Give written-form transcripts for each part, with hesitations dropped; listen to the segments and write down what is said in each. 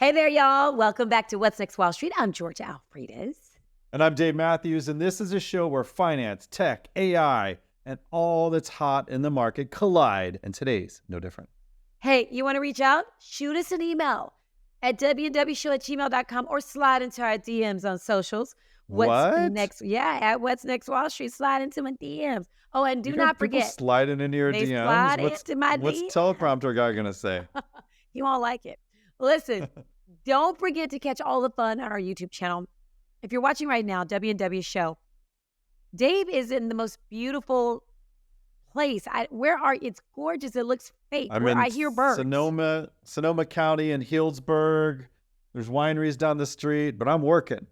Hey there, y'all. Welcome back to What's Next Wall Street. I'm Georgia Alfredas. And I'm Dave Mathews, and this is a show where finance, tech, AI, and all that's hot in the market collide, and today's no different. Hey, you want to reach out? Shoot us an email at WNWshow@gmail.com or slide into our DMs on socials. What? Next? Yeah, at What's Next Wall Street. Slide into my DMs. Oh, and do not forget. People sliding into your they DMs? Slide into my what's DMs. teleprompter guy going to say? You won't like it. Listen, don't forget to catch all the fun on our YouTube channel. If you're watching right now, WNW Show, Dave is in the most beautiful place. It's gorgeous. It looks fake. I hear birds. Sonoma County in Healdsburg. There's wineries down the street, but I'm working.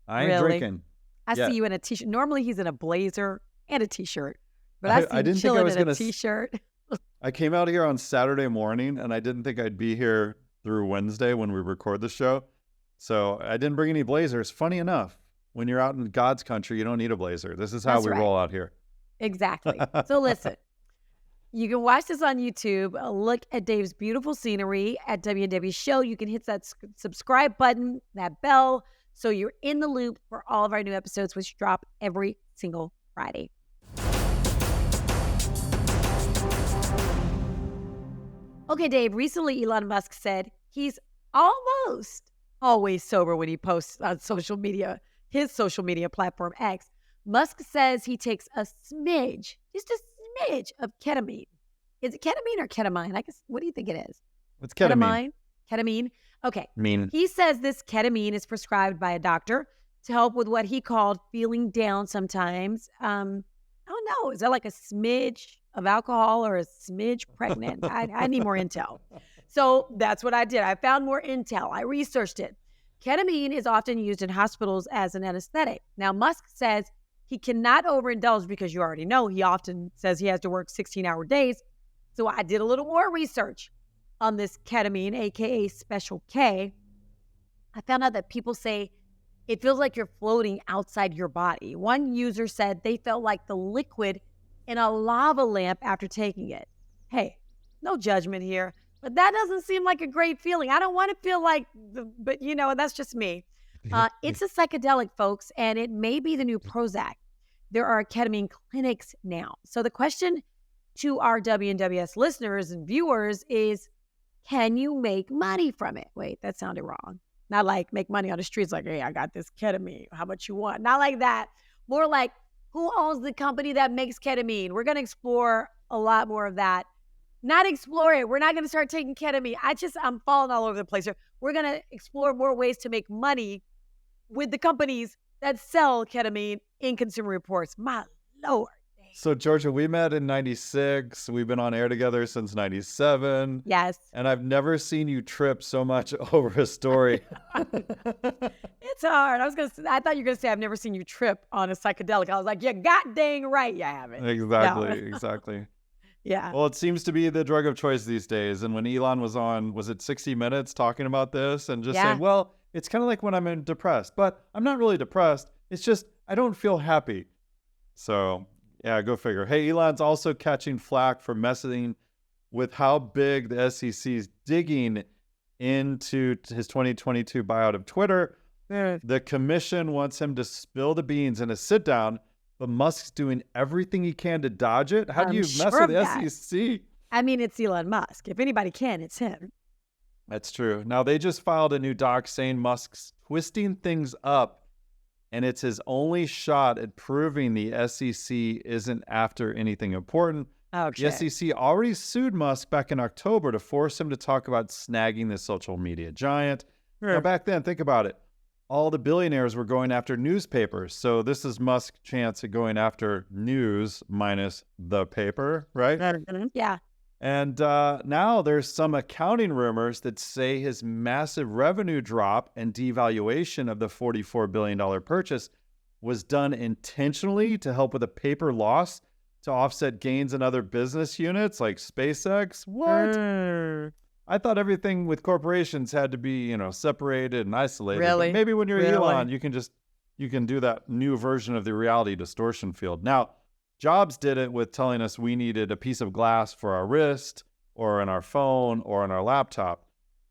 I ain't drinking. I see you in a t-shirt. Normally he's in a blazer and a t-shirt, but I see him chilling in a t-shirt. I came out here on Saturday morning, and I didn't think I'd be here through Wednesday when we record the show. So I didn't bring any blazers. Funny enough, when you're out in God's country, you don't need a blazer. This is how we roll out here. Exactly. So listen, you can watch this on YouTube. Look at Dave's beautiful scenery at WNW Show. You can hit that subscribe button, that bell, so you're in the loop for all of our new episodes, which drop every single Friday. Okay, Dave, recently Elon Musk said he's almost always sober when he posts on social media, his social media platform X. Musk says he takes a smidge, just a smidge of ketamine. Is it ketamine or ketamine? I guess, what do you think it is? It's ketamine. Ketamine? Okay. He says this ketamine is prescribed by a doctor to help with what he called feeling down sometimes. I don't know. Is that like a smidge of alcohol or a smidge pregnant? I need more intel. So that's what I did. I found more intel. I researched it. Ketamine is often used in hospitals as an anesthetic. Now, Musk says he cannot overindulge because you already know he often says he has to work 16-hour days. So I did a little more research on this ketamine, aka Special K. I found out that people say it feels like you're floating outside your body. One user said they felt like the liquid in a lava lamp after taking it. Hey, no judgment here, but that doesn't seem like a great feeling. I don't want to feel like, but that's just me. It's a psychedelic, folks, and it may be the new Prozac. There are ketamine clinics now. So the question to our WNWS listeners and viewers is, can you make money from it? Wait, that sounded wrong. Not like make money on the streets like, hey, I got this ketamine. How much you want? Not like that. More like, who owns the company that makes ketamine? We're going to explore a lot more of that. Not explore it. We're not going to start taking ketamine. I'm falling all over the place here. We're going to explore more ways to make money with the companies that sell ketamine in Consumer Reports. My Lord. So, Georgia, we met in 96. We've been on air together since 97. Yes. And I've never seen you trip so much over a story. It's hard. I thought you were going to say, I've never seen you trip on a psychedelic. I was like, yeah, god dang right you haven't. Exactly. Yeah. Well, it seems to be the drug of choice these days. And when Elon was on, was it 60 Minutes talking about this and just saying, well, it's kind of like when I'm depressed, but I'm not really depressed. It's just, I don't feel happy. So... yeah, go figure. Hey, Elon's also catching flack for messing with how big the SEC is digging into his 2022 buyout of Twitter. The commission wants him to spill the beans in a sit-down, but Musk's doing everything he can to dodge it. How do you mess with the SEC? I mean, it's Elon Musk. If anybody can, it's him. That's true. Now, they just filed a new doc saying Musk's twisting things up, and it's his only shot at proving the SEC isn't after anything important. Okay. The SEC already sued Musk back in October to force him to talk about snagging the social media giant. Now, back then, think about it. All the billionaires were going after newspapers. So this is Musk's chance at going after news minus the paper, right? Yeah. And now there's some accounting rumors that say his massive revenue drop and devaluation of the $44 billion purchase was done intentionally to help with a paper loss to offset gains in other business units like SpaceX. What? I thought everything with corporations had to be, separated and isolated. Really? But maybe when you're Elon, you can do that new version of the reality distortion field. Now, Jobs did it with telling us we needed a piece of glass for our wrist or in our phone or on our laptop.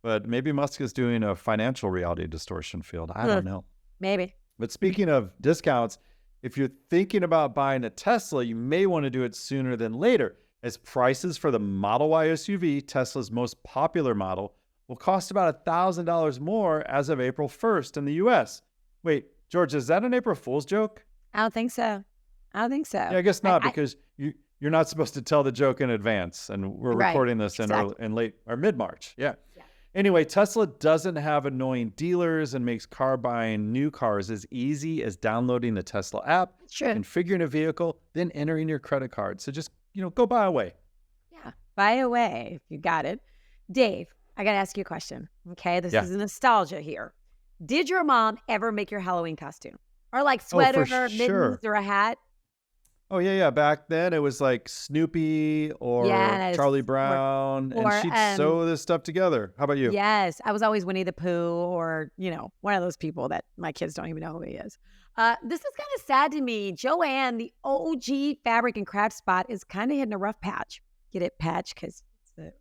But maybe Musk is doing a financial reality distortion field. I don't know. Maybe. But speaking of discounts, if you're thinking about buying a Tesla, you may want to do it sooner than later, as prices for the Model Y SUV, Tesla's most popular model, will cost about $1,000 more as of April 1st in the U.S. Wait, George, is that an April Fool's joke? I don't think so. Yeah, I guess not, because you're not supposed to tell the joke in advance, and we're recording this in late or mid-March. Yeah. Anyway, Tesla doesn't have annoying dealers and makes buying new cars as easy as downloading the Tesla app, configuring a vehicle, then entering your credit card. So just, go buy away. Yeah, buy away if you got it. Dave, I got to ask you a question. Okay, this is nostalgia here. Did your mom ever make your Halloween costume? Or like sweater, mittens, or a hat? Oh, yeah. Back then, it was like Snoopy or Charlie Brown, and she'd sew this stuff together. How about you? Yes. I was always Winnie the Pooh or, one of those people that my kids don't even know who he is. This is kind of sad to me. Joanne, the OG fabric and craft spot, is kind of hitting a rough patch. Get it? Patch? Because you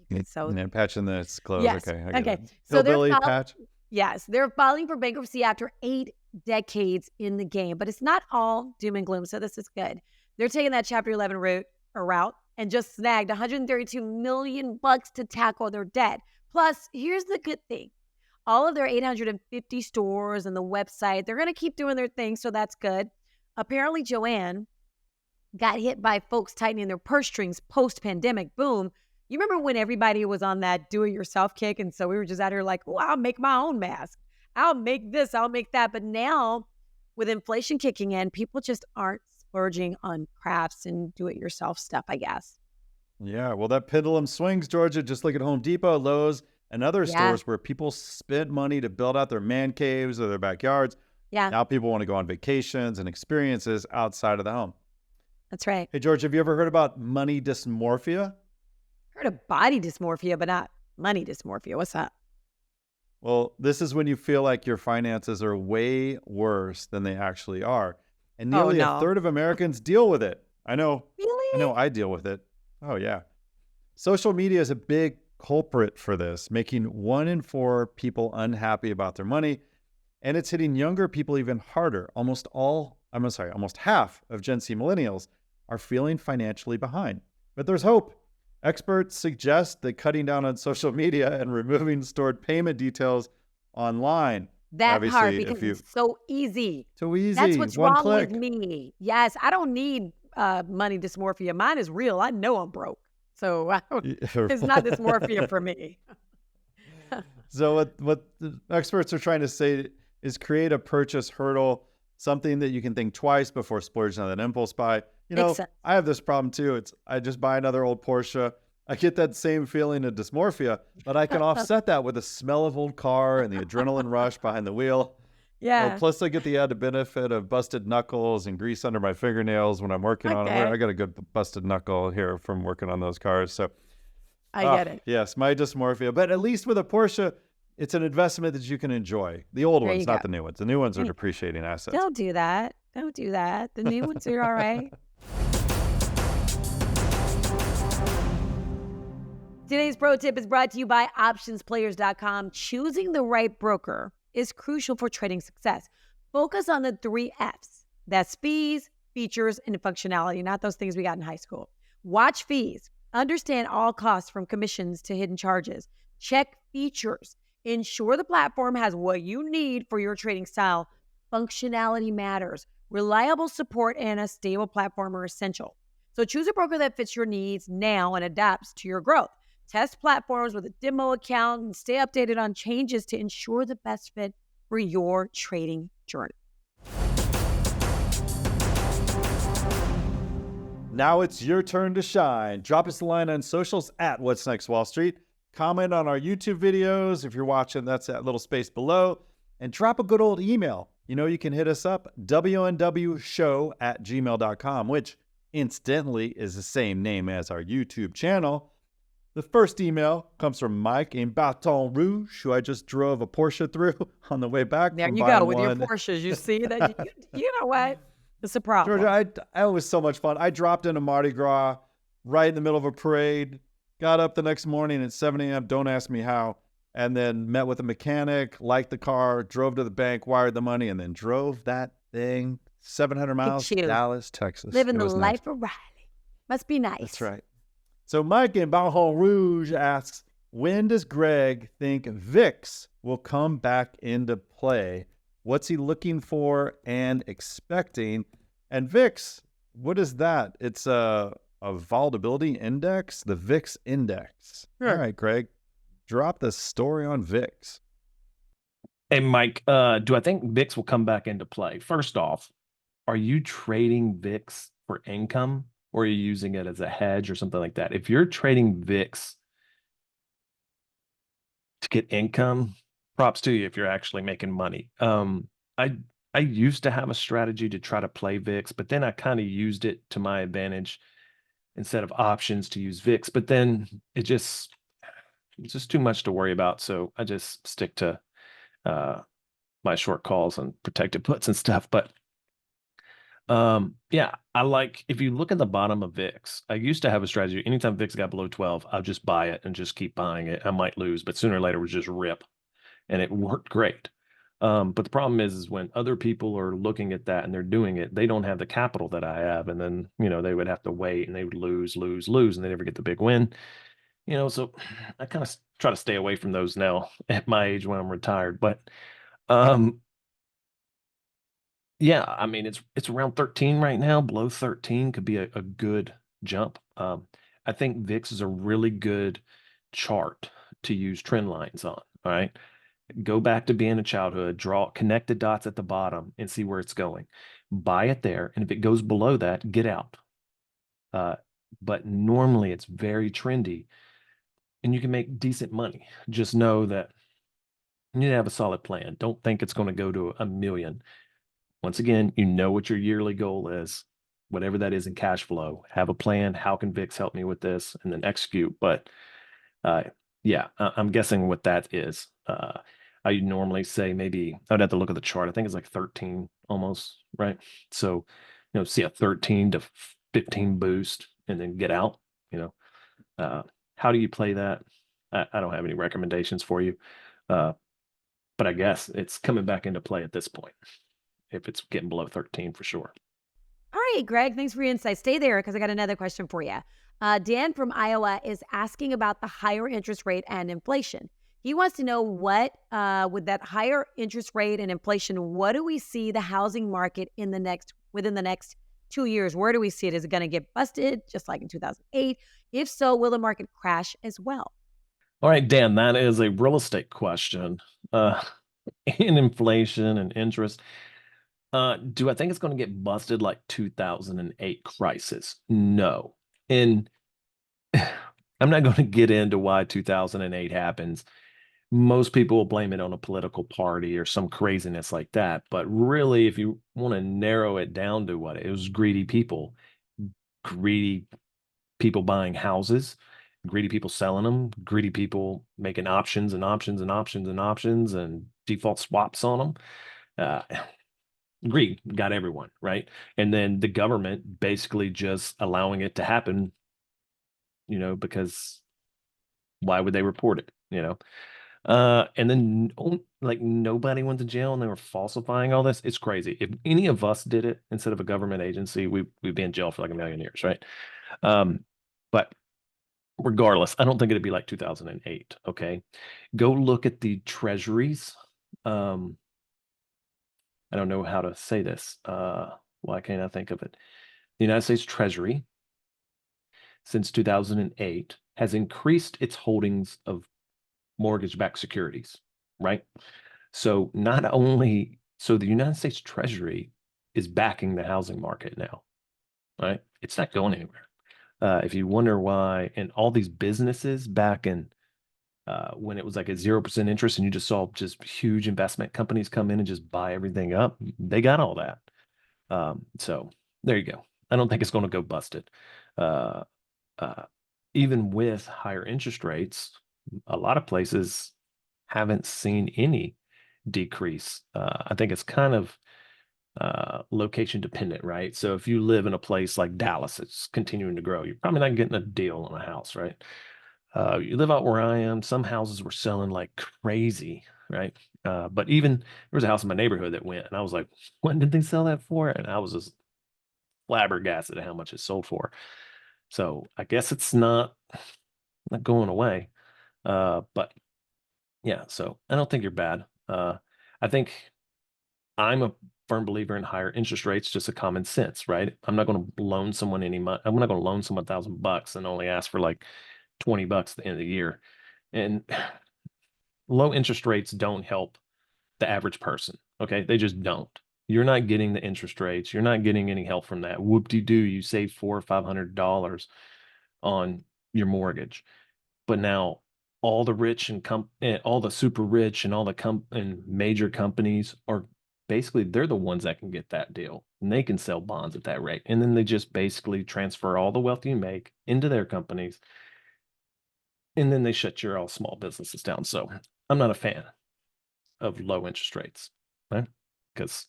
can sew. And patch in the clothes. Yes. Okay. So Hillbilly patch? Yes. They're filing for bankruptcy after 8 decades in the game, but it's not all doom and gloom, so this is good. They're taking that Chapter 11 route and just snagged $132 million to tackle their debt. Plus, here's the good thing. All of their 850 stores and the website, they're going to keep doing their thing, so that's good. Apparently, Joanne got hit by folks tightening their purse strings post-pandemic boom. You remember when everybody was on that do-it-yourself kick, and so we were just out here like, oh, I'll make my own mask. I'll make this, I'll make that. But now, with inflation kicking in, people just aren't splurging on crafts and do-it-yourself stuff, I guess. Yeah, well, that pendulum swings, Georgia. Just look at Home Depot, Lowe's, and other stores where people spent money to build out their man caves or their backyards. Yeah. Now people want to go on vacations and experiences outside of the home. That's right. Hey, George, have you ever heard about money dysmorphia? Heard of body dysmorphia, but not money dysmorphia. What's that? Well, this is when you feel like your finances are way worse than they actually are. And nearly a third of Americans deal with it. I know. Really? I know I deal with it. Oh, yeah. Social media is a big culprit for this, making 1 in 4 people unhappy about their money. And it's hitting younger people even harder. Almost half of Gen Z millennials are feeling financially behind. But there's hope. Experts suggest that cutting down on social media and removing stored payment details online. That part, because it's so easy. So easy. That's what's One wrong click. with me. Yes, I don't need money dysmorphia. Mine is real. I know I'm broke. So it's not dysmorphia for me. So what the experts are trying to say is create a purchase hurdle, something that you can think twice before splurging on that impulse buy. I have this problem too. I just buy another old Porsche. I get that same feeling of dysmorphia, but I can offset that with the smell of old car and the adrenaline rush behind the wheel. Yeah. Plus I get the added benefit of busted knuckles and grease under my fingernails when I'm working on them. I got a good busted knuckle here from working on those cars. So I get it. Yes, my dysmorphia. But at least with a Porsche, it's an investment that you can enjoy. The old ones, not the new ones. The new ones are depreciating assets. Don't do that. Don't do that. The new ones are all right. Today's pro tip is brought to you by optionsplayers.com. Choosing the right broker is crucial for trading success. Focus on the 3 F's. That's fees, features, and functionality, not those things we got in high school. Watch fees. Understand all costs from commissions to hidden charges. Check features. Ensure the platform has what you need for your trading style. Functionality matters. Reliable support and a stable platform are essential. So choose a broker that fits your needs now and adapts to your growth. Test platforms with a demo account and stay updated on changes to ensure the best fit for your trading journey. Now it's your turn to shine. Drop us a line on socials at What's Next Wall Street. Comment on our YouTube videos. If you're watching, that's that little space below. And drop a good old email. You can hit us up, WNWshow@gmail.com, which incidentally is the same name as our YouTube channel. The first email comes from Mike in Baton Rouge, who I just drove a Porsche through on the way back. There you go with your Porsches. You see that? You know what? It's a problem. Georgia, it was so much fun. I dropped into Mardi Gras right in the middle of a parade, got up the next morning at 7 a.m. Don't ask me how. and then met with a mechanic, liked the car, drove to the bank, wired the money, and then drove that thing 700 miles to Dallas, Texas. Living the life of Riley. Must be nice. That's right. So Mike in Baton Rouge asks, when does Greg think VIX will come back into play? What's he looking for and expecting? And VIX, what is that? It's a volatility index, the VIX index. Sure. All right, Greg, drop the story on VIX. Hey, Mike, do I think VIX will come back into play? First off, are you trading VIX for income, or are you using it as a hedge or something like that? If you're trading VIX to get income, props to you if you're actually making money. I used to have a strategy to try to play VIX, but then I kind of used it to my advantage instead of options to use VIX. But then it's just too much to worry about. So I just stick to my short calls and protected puts and stuff. But yeah, I like, if you look at the bottom of VIX, I used to have a strategy. Anytime VIX got below 12, I'll just buy it and just keep buying it. I might lose, but sooner or later it would just rip, and it worked great. But the problem is when other people are looking at that and they're doing it, they don't have the capital that I have. And then, they would have to wait and they would lose, and they never get the big win. So I kind of try to stay away from those now at my age when I'm retired. But yeah, I mean, it's around 13 right now. Below 13 could be a good jump. I think VIX is a really good chart to use trend lines on. All right. Go back to being a childhood, connect the dots at the bottom and see where it's going. Buy it there. And if it goes below that, get out. But normally it's very trendy and you can make decent money. Just know that you need to have a solid plan. Don't think it's going to go to 1 million. Once again, you know what your yearly goal is, whatever that is in cash flow. Have a plan. How can VIX help me with this? And then execute. But yeah, I'm guessing what that is. I normally say maybe I'd have to look at the chart. I think it's like 13 almost, right? So, see a 13 to 15 boost and then get out. How do you play that? I don't have any recommendations for you. But I guess it's coming back into play at this point, if it's getting below 13 for sure. All right, Greg, thanks for your insight. Stay there because I got another question for you. Dan from Iowa is asking about the higher interest rate and inflation. He wants to know what, with that higher interest rate and inflation, what do we see the housing market within the next 2 years? Where do we see it? Is it going to get busted just like in 2008? If so, will the market crash as well? All right, Dan, that is a real estate question. In inflation and interest. Do I think it's going to get busted like 2008 crisis? No. And I'm not going to get into why 2008 happens. Most people will blame it on a political party or some craziness like that. But really, if you want to narrow it down to what it was, greedy people buying houses, greedy people selling them, greedy people making options and options and options and options and default swaps on them. Greed got everyone, right? And then the government basically just allowing it to happen, because why would they report it, and then like nobody went to jail and they were falsifying all this. It's crazy. If any of us did it instead of a government agency, we'd be in jail for like 1 million years, right? But regardless, I don't think it'd be like 2008. Okay. Go look at the treasuries. I don't know how to say this. Why can't I think of it? The United States Treasury, since 2008, has increased its holdings of mortgage-backed securities, right? So the United States Treasury is backing the housing market now, right? It's not going anywhere. If you wonder why, and all these businesses back in when it was like a 0% interest and you just saw just huge investment companies come in and just buy everything up, they got all that. So there you go. I don't think it's going to go busted. Even with higher interest rates, a lot of places haven't seen any decrease. I think it's kind of location dependent, right? So if you live in a place like Dallas, it's continuing to grow, you're probably not getting a deal on a house, right? You live out where I am, some houses were selling like crazy, right? But even there was a house in my neighborhood that went, and I was like, what did they sell that for? And I was just flabbergasted at how much it sold for. So I guess it's not going away. But yeah, so I don't think you're bad. I think I'm a firm believer in higher interest rates, just a common sense, right? I'm not going to loan someone any money. I'm not going to loan someone $1,000 and only ask for like $20 at the end of the year. And low interest rates don't help the average person. Okay. They just don't. You're not getting the interest rates. You're not getting any help from that. Whoop-de-doo, you save $400 or $500 on your mortgage. But now all the rich and all the super rich and all the and major companies are basically, they're the ones that can get that deal, and they can sell bonds at that rate. And then they just basically transfer all the wealth you make into their companies, and then they shut your all small businesses down. So I'm not a fan of low interest rates, right? Because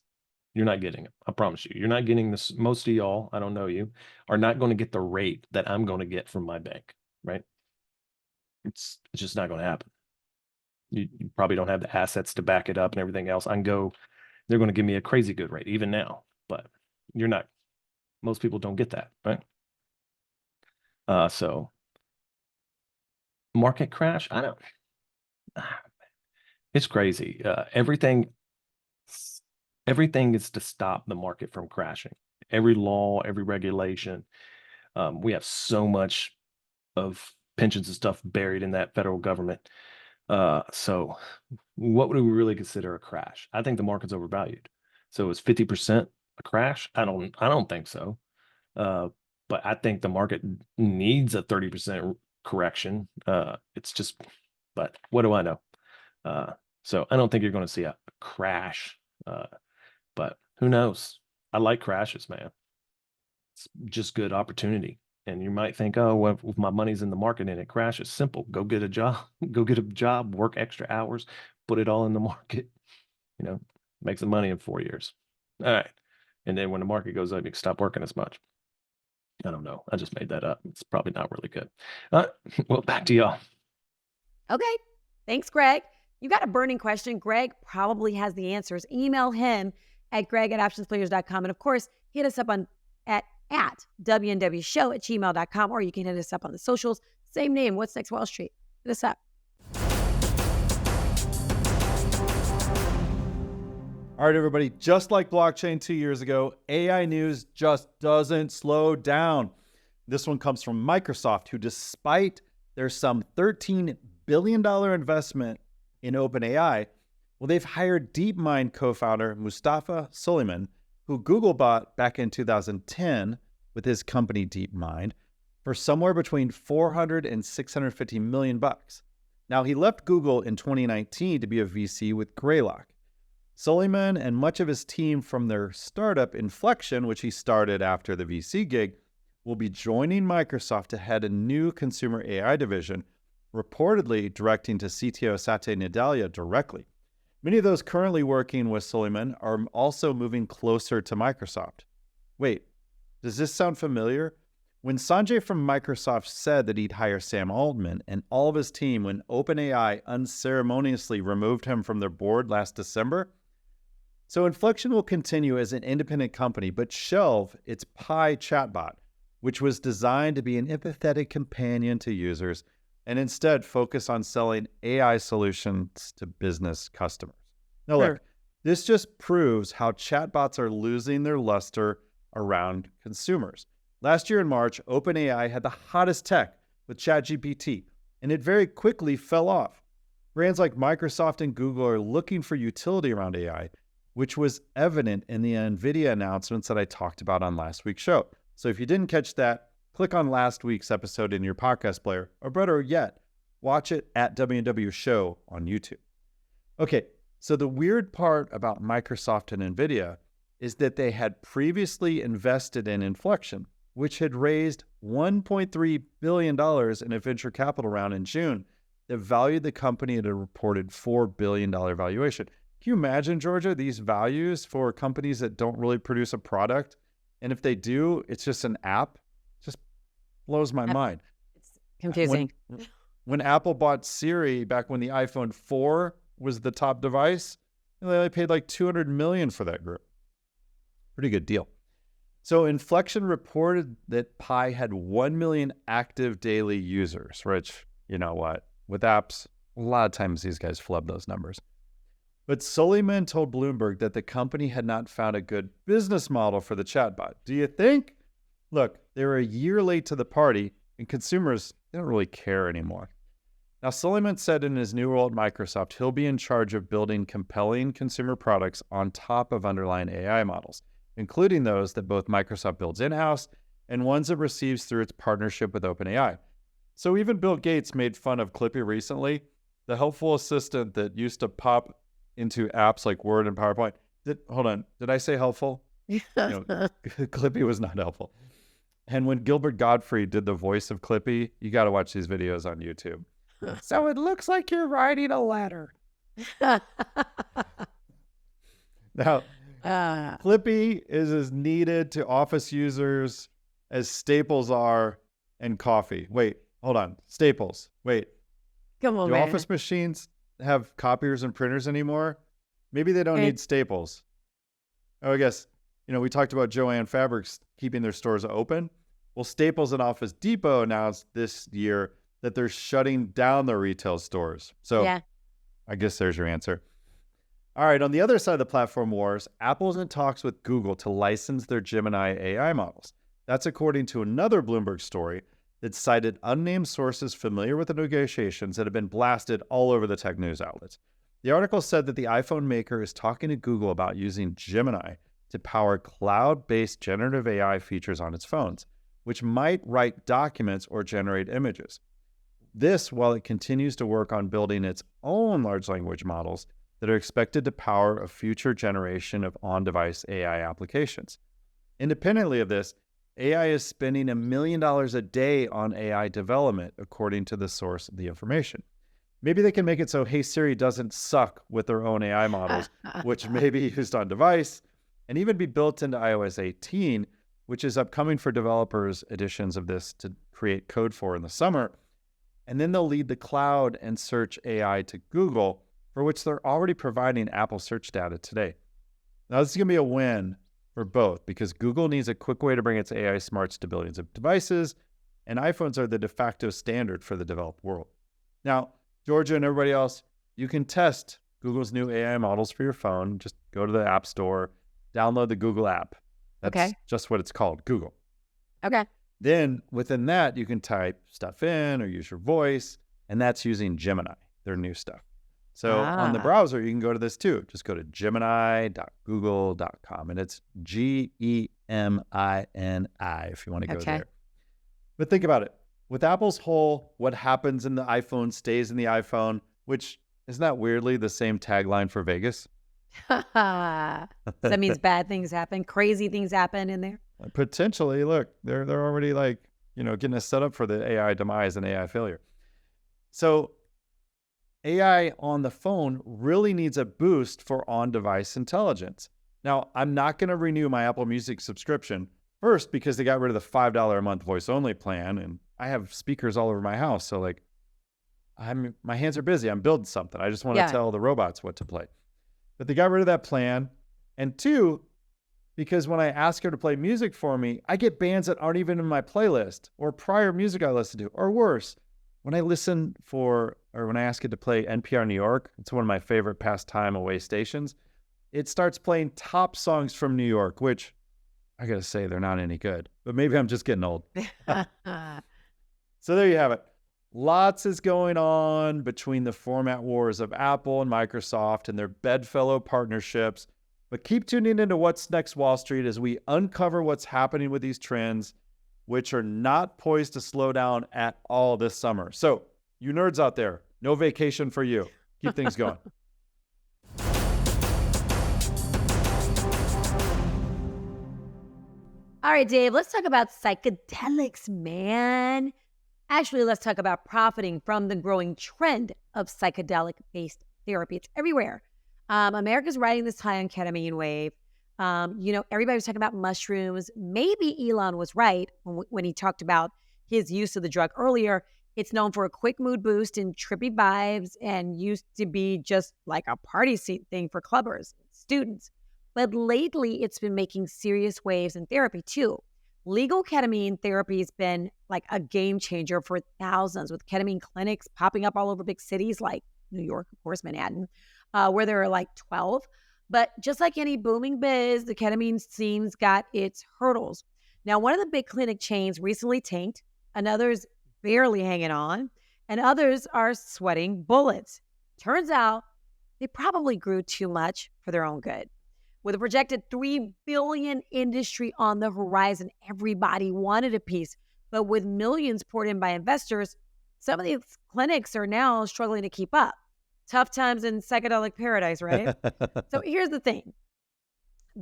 you're not getting it. I promise you, you're not getting this. Most of y'all, I don't know you, are not going to get the rate that I'm going to get from my bank, right? It's just not going to happen. You probably don't have the assets to back it up and everything else. They're going to give me a crazy good rate even now, but you're not. Most people don't get that, right? So market crash, I don't. It's crazy. Everything is to stop the market from crashing. Every law, every regulation. We have so much of pensions and stuff buried in that federal government. So what would we really consider a crash? I think the market's overvalued. So is 50% a crash? I don't think so. But I think the market needs a 30% correction. But what do I know? So I don't think you're going to see a crash. But who knows? I like crashes, man. It's just good opportunity. And you might think, oh, well, if my money's in the market and it crashes, simple. Go get a job, work extra hours, put it all in the market, make some money in 4 years. All right. And then when the market goes up, you can stop working as much. I don't know. I just made that up. It's probably not really good. Well, back to y'all. Okay. Thanks, Greg. You got a burning question. Greg probably has the answers. Email him at greg@optionsplayers.com. And of course, hit us up at WNWshow@gmail.com, or you can hit us up on the socials. Same name. What's Next Wall Street? Hit us up. All right, everybody. Just like blockchain 2 years ago, AI news just doesn't slow down. This one comes from Microsoft, who, despite their some $13 billion investment in OpenAI, well, they've hired DeepMind co-founder Mustafa Suleyman, who Google bought back in 2010 with his company DeepMind for somewhere between $400 and $650 million. Now, he left Google in 2019 to be a VC with Greylock. Suleyman and much of his team from their startup Inflection, which he started after the VC gig, will be joining Microsoft to head a new consumer AI division, reportedly directing to CTO Satya Nadella directly. Many of those currently working with Suleyman are also moving closer to Microsoft. Wait, does this sound familiar? When Sanjay from Microsoft said that he'd hire Sam Altman and all of his team when OpenAI unceremoniously removed him from their board last December? So Inflection will continue as an independent company, but shelve its Pi chatbot, which was designed to be an empathetic companion to users, and instead focus on selling AI solutions to business customers. Now, look, this just proves how chatbots are losing their luster around consumers. Last year in March, OpenAI had the hottest tech with ChatGPT, and it very quickly fell off. Brands like Microsoft and Google are looking for utility around AI, which was evident in the NVIDIA announcements that I talked about on last week's show. So if you didn't catch that, click on last week's episode in your podcast player, or better yet, watch it at WNW Show on YouTube. Okay, so the weird part about Microsoft and NVIDIA is that they had previously invested in Inflection, which had raised $1.3 billion in a venture capital round in June that valued the company at a reported $4 billion valuation. Can you imagine, Georgia, these values for companies that don't really produce a product? And if they do, it's just an app? Just blows my mind. It's confusing. when Apple bought Siri back when the iPhone 4 was the top device, they only paid like $200 million for that group. Pretty good deal. So Inflection reported that Pi had 1 million active daily users, which, you know what, with apps, a lot of times these guys flub those numbers. But Suleiman told Bloomberg that the company had not found a good business model for the chatbot. Do you think? Look, they were a year late to the party, and consumers, they don't really care anymore. Now, Suleiman said in his new role at Microsoft, he'll be in charge of building compelling consumer products on top of underlying AI models, including those that both Microsoft builds in-house and ones it receives through its partnership with OpenAI. So even Bill Gates made fun of Clippy recently, the helpful assistant that used to pop into apps like Word and PowerPoint. Hold on, did I say helpful? Clippy was not helpful. And when Gilbert Gottfried did the voice of Clippy, you got to watch these videos on YouTube. So it looks like you're writing a letter. Now, Clippy is as needed to office users as Staples are and coffee. Wait, hold on. Staples. Wait. Come on, Do man. office machines have copiers and printers anymore? Maybe they don't need Staples. Oh, I guess, we talked about Joann Fabrics keeping their stores open. Well, Staples and Office Depot announced this year that they're shutting down their retail stores. So yeah. I guess there's your answer. All right, on the other side of the platform wars, Apple's in talks with Google to license their Gemini AI models. That's according to another Bloomberg story that cited unnamed sources familiar with the negotiations that have been blasted all over the tech news outlets. The article said that the iPhone maker is talking to Google about using Gemini to power cloud-based generative AI features on its phones, which might write documents or generate images. This while it continues to work on building its own large language models that are expected to power a future generation of on-device AI applications. Independently of this, AI is spending $1 million a day on AI development, according to the source of the information. Maybe they can make it so Hey Siri doesn't suck with their own AI models, which may be used on device, and even be built into iOS 18, which is upcoming for developers editions of this to create code for in the summer. And then they'll lead the cloud and search AI to Google, for which they're already providing Apple search data today. Now, this is going to be a win for both because Google needs a quick way to bring its AI smarts to billions of devices, and iPhones are the de facto standard for the developed world. Now, Georgia and everybody else, you can test Google's new AI models for your phone. Just go to the App Store, download the Google app. That's just what it's called, Google. Okay. Then within that, you can type stuff in or use your voice, and that's using Gemini, their new stuff. So on the browser, you can go to this too. Just go to gemini.google.com, and it's Gemini if you want to go there. But think about it. With Apple's whole what happens in the iPhone stays in the iPhone, which isn't that weirdly the same tagline for Vegas? So that means bad things happen, crazy things happen in there? Potentially. Look, they're already getting us set up for the AI demise and AI failure. So AI on the phone really needs a boost for on-device intelligence. Now, I'm not going to renew my Apple Music subscription, first because they got rid of the $5 a month voice-only plan, and I have speakers all over my house, so my hands are busy. I'm building something. I just want to tell the robots what to play. But they got rid of that plan. And two, because when I ask her to play music for me, I get bands that aren't even in my playlist or prior music I listened to, or worse. When I when I ask it to play NPR New York, it's one of my favorite pastime away stations, it starts playing top songs from New York, which I got to say, they're not any good, but maybe I'm just getting old. So there you have it. Lots is going on between the format wars of Apple and Microsoft and their bedfellow partnerships. But keep tuning into What's Next Wall Street as we uncover what's happening with these trends, which are not poised to slow down at all this summer. So, you nerds out there, no vacation for you. Keep things going. All right, Dave, let's talk about psychedelics, man. Actually, let's talk about profiting from the growing trend of psychedelic-based therapy. It's everywhere. America's riding this high on ketamine wave. Everybody was talking about mushrooms. Maybe Elon was right when he talked about his use of the drug earlier. It's known for a quick mood boost and trippy vibes and used to be just like a party seat thing for clubbers, students. But lately, it's been making serious waves in therapy too. Legal ketamine therapy has been like a game changer for thousands, with ketamine clinics popping up all over big cities like New York, of course, Manhattan, where there are like 12. But just like any booming biz, the ketamine scene's got its hurdles. Now, one of the big clinic chains recently tanked, another's barely hanging on, and others are sweating bullets. Turns out they probably grew too much for their own good. With a projected $3 billion industry on the horizon, everybody wanted a piece. But with millions poured in by investors, some of these clinics are now struggling to keep up. Tough times in psychedelic paradise, right? So here's the thing.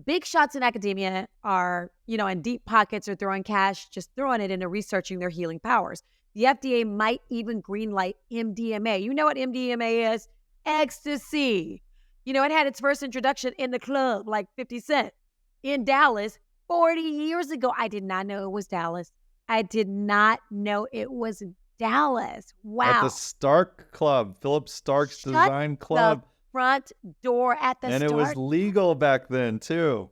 Big shots in academia are, and deep pockets are throwing cash, just throwing it into researching their healing powers. The FDA might even greenlight MDMA. You know what MDMA is? Ecstasy. It had its first introduction in the club, like 50 Cent, in Dallas 40 years ago. I did not know it was Dallas. I did not know it was Dallas. Wow. At the Stark Club, Philip Stark's design club. The front door at the And Stark. it was legal back then, too.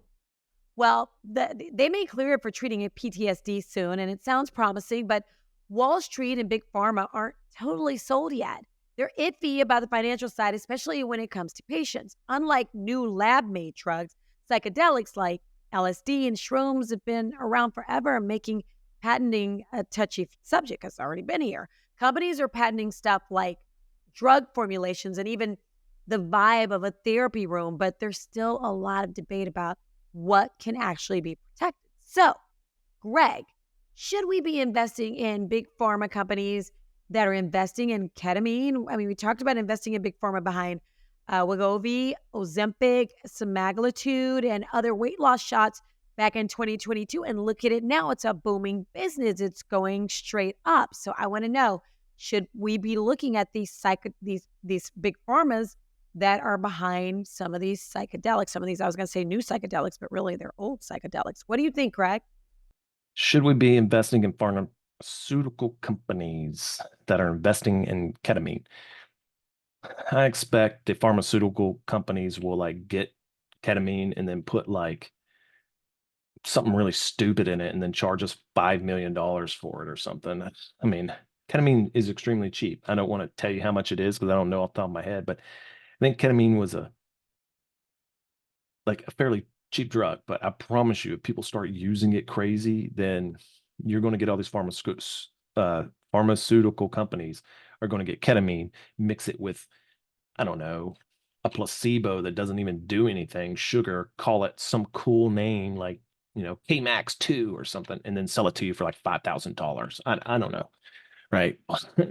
Well, they may clear it for treating a PTSD soon, and it sounds promising, but Wall Street and Big Pharma aren't totally sold yet. They're iffy about the financial side, especially when it comes to patients. Unlike new lab-made drugs, psychedelics like LSD and shrooms have been around forever, making patenting a touchy subject. It's already been here. Companies are patenting stuff like drug formulations and even the vibe of a therapy room, but there's still a lot of debate about what can actually be protected. So, Greg, should we be investing in big pharma companies that are investing in ketamine? I mean, we talked about investing in big pharma behind Wegovy, Ozempic, semaglutide, and other weight loss shots back in 2022. And look at it now. It's a booming business. It's going straight up. So I want to know, should we be looking at these big pharmas that are behind some of these psychedelics? Some of these, I was going to say new psychedelics, but really they're old psychedelics. What do you think, Greg? Should we be investing in pharmaceutical companies that are investing in ketamine? I expect the pharmaceutical companies will get ketamine and then put something really stupid in it and then charge us $5 million for it or something. I mean, ketamine is extremely cheap. I don't want to tell you how much it is because I don't know off the top of my head, but I think ketamine was a fairly cheap drug. But I promise you, if people start using it crazy, then you're going to get all these pharmaceutical companies are going to get ketamine, mix it with, I don't know, a placebo that doesn't even do anything, sugar, call it some cool name like, K-Max 2 or something, and then sell it to you for like $5,000. I don't know. Right.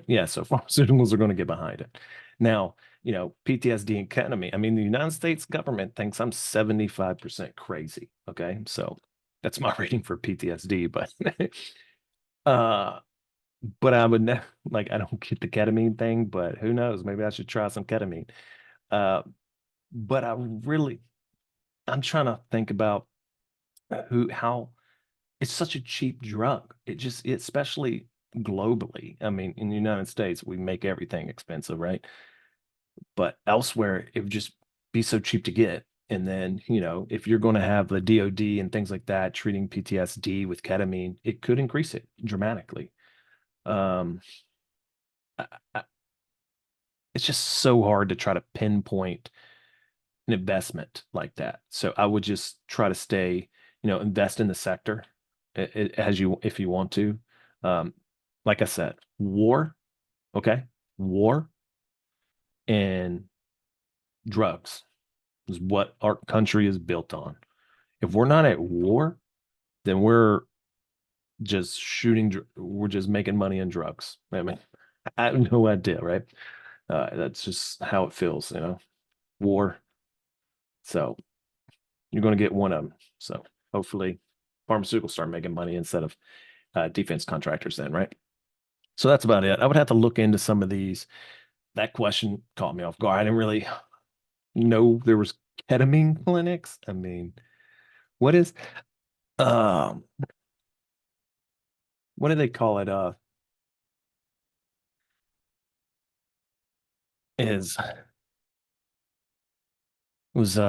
Yeah. So pharmaceuticals are going to get behind it. Now, PTSD and ketamine. I mean, the United States government thinks I'm 75% crazy. Okay. So that's my rating for PTSD, but I would I don't get the ketamine thing, but who knows? Maybe I should try some ketamine. But I'm trying to think about how it's such a cheap drug. Especially globally. I mean, in the United States, we make everything expensive, right? But elsewhere, it would just be so cheap to get. And then, if you're going to have the DOD and things like that, treating PTSD with ketamine, it could increase it dramatically. I, it's just so hard to try to pinpoint an investment like that. So I would just try to stay, invest in the sector if you want to. Like I said, war and drugs is what our country is built on. If we're not at war, then we're just we're just making money in drugs. I mean, I have no idea, right? That's just how it feels, war. So you're going to get one of them. So hopefully pharmaceuticals start making money instead of defense contractors then, right? So that's about it. I would have to look into some of these. That question caught me off guard. I didn't really know there was ketamine clinics. I mean, what do they call it? is was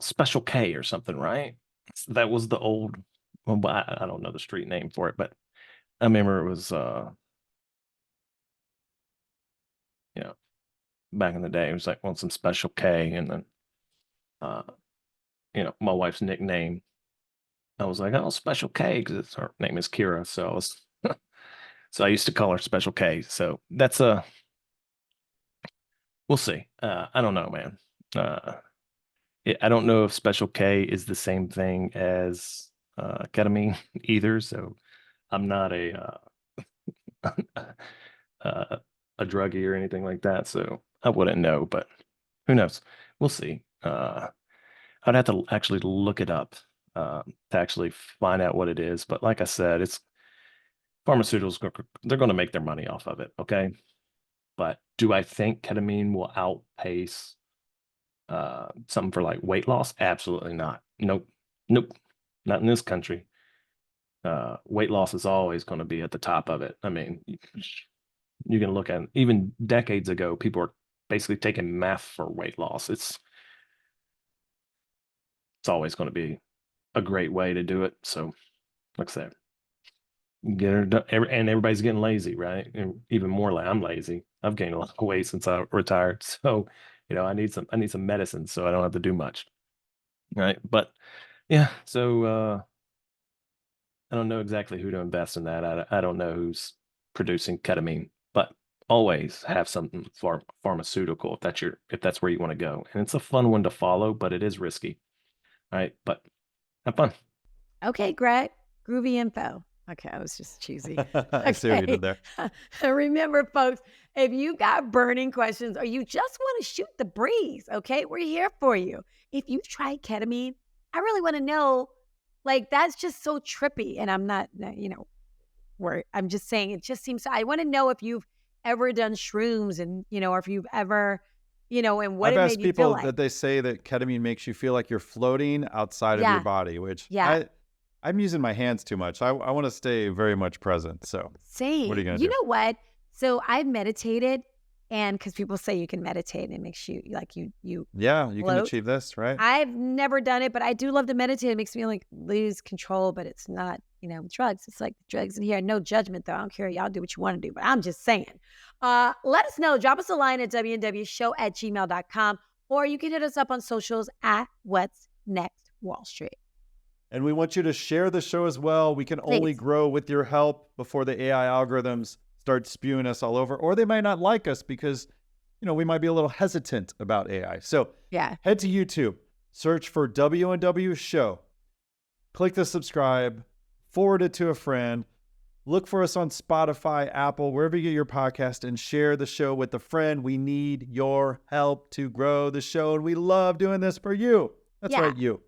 Special K or something, right? That was the old. Well, I don't know the street name for it, but I remember it was you know, back in the day, it was like, want some Special K, and then my wife's nickname. I was like, oh, Special K, because her name is Kira, so I was so I used to call her Special K. So that's we'll see. I don't know, man. I don't know if Special K is the same thing as ketamine either. So I'm not a druggie or anything like that. So I wouldn't know, but who knows? We'll see. I'd have to actually look it up to actually find out what it is. But like I said, it's pharmaceuticals. They're going to make their money off of it. Okay. But do I think ketamine will outpace something for like weight loss? Absolutely not. Nope. Nope. Not in this country. Weight loss is always going to be at the top of it. I mean, you can look at even decades ago, people were basically taking meth for weight loss. It's always going to be a great way to do it. So, like I said, get her done, and everybody's getting lazy, right? And even more, I'm lazy. I've gained a lot of weight since I retired, so I need some medicine, so I don't have to do much, right? But yeah, so I don't know exactly who to invest in that. I don't know who's producing ketamine, but always have something for pharmaceutical if that's where you want to go, and it's a fun one to follow, but it is risky, right? But have fun. Okay, Greg. Groovy info. Okay, I was just cheesy. I see what you did there. Remember, folks, if you got burning questions or you just want to shoot the breeze, okay, we're here for you. If you tried ketamine, I really want to know, like, that's just so trippy. And I'm not, I'm just saying it just seems, I want to know if you've ever done shrooms and, or if you've ever, and what I've it asked made you feel people like. that they say that ketamine makes you feel like you're floating outside of your body, which I'm using my hands too much. I want to stay very much present. So same. What are you going to do? You know what? So I've meditated, and because people say you can meditate and it makes you like you yeah, you float. Can achieve this, right? I've never done it, but I do love to meditate. It makes me like lose control, but it's not, drugs. It's like drugs in here. No judgment though. I don't care. Y'all do what you want to do, but I'm just saying. Let us know. Drop us a line at WNWshow@gmail.com, or you can hit us up on socials at What's Next Wall Street. And we want you to share the show as well. We can only grow with your help before the AI algorithms start spewing us all over, or they might not like us because, we might be a little hesitant about AI. So head to YouTube, search for WNW Show, click the subscribe, forward it to a friend, look for us on Spotify, Apple, wherever you get your podcast, and share the show with a friend. We need your help to grow the show, and we love doing this for you. That's right, you.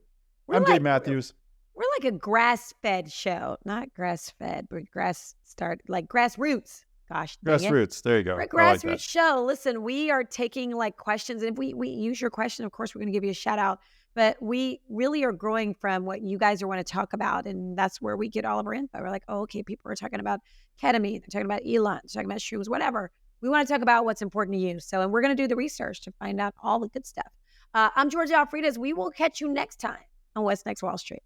I'm Dave Mathews. We're like a grass-fed show, not grass-fed, but grassroots. Gosh, grassroots. There you go. We're a grassroots show. Listen, we are taking like questions, and if we use your question, of course, we're going to give you a shout out. But we really are growing from what you guys want to talk about, and that's where we get all of our info. We're like, oh, okay, people are talking about ketamine, they're talking about Elon, they're talking about shrooms, whatever. We want to talk about what's important to you. So, and we're going to do the research to find out all the good stuff. I'm Georgia Alfredas. We will catch you next time on What's Next Wall Street.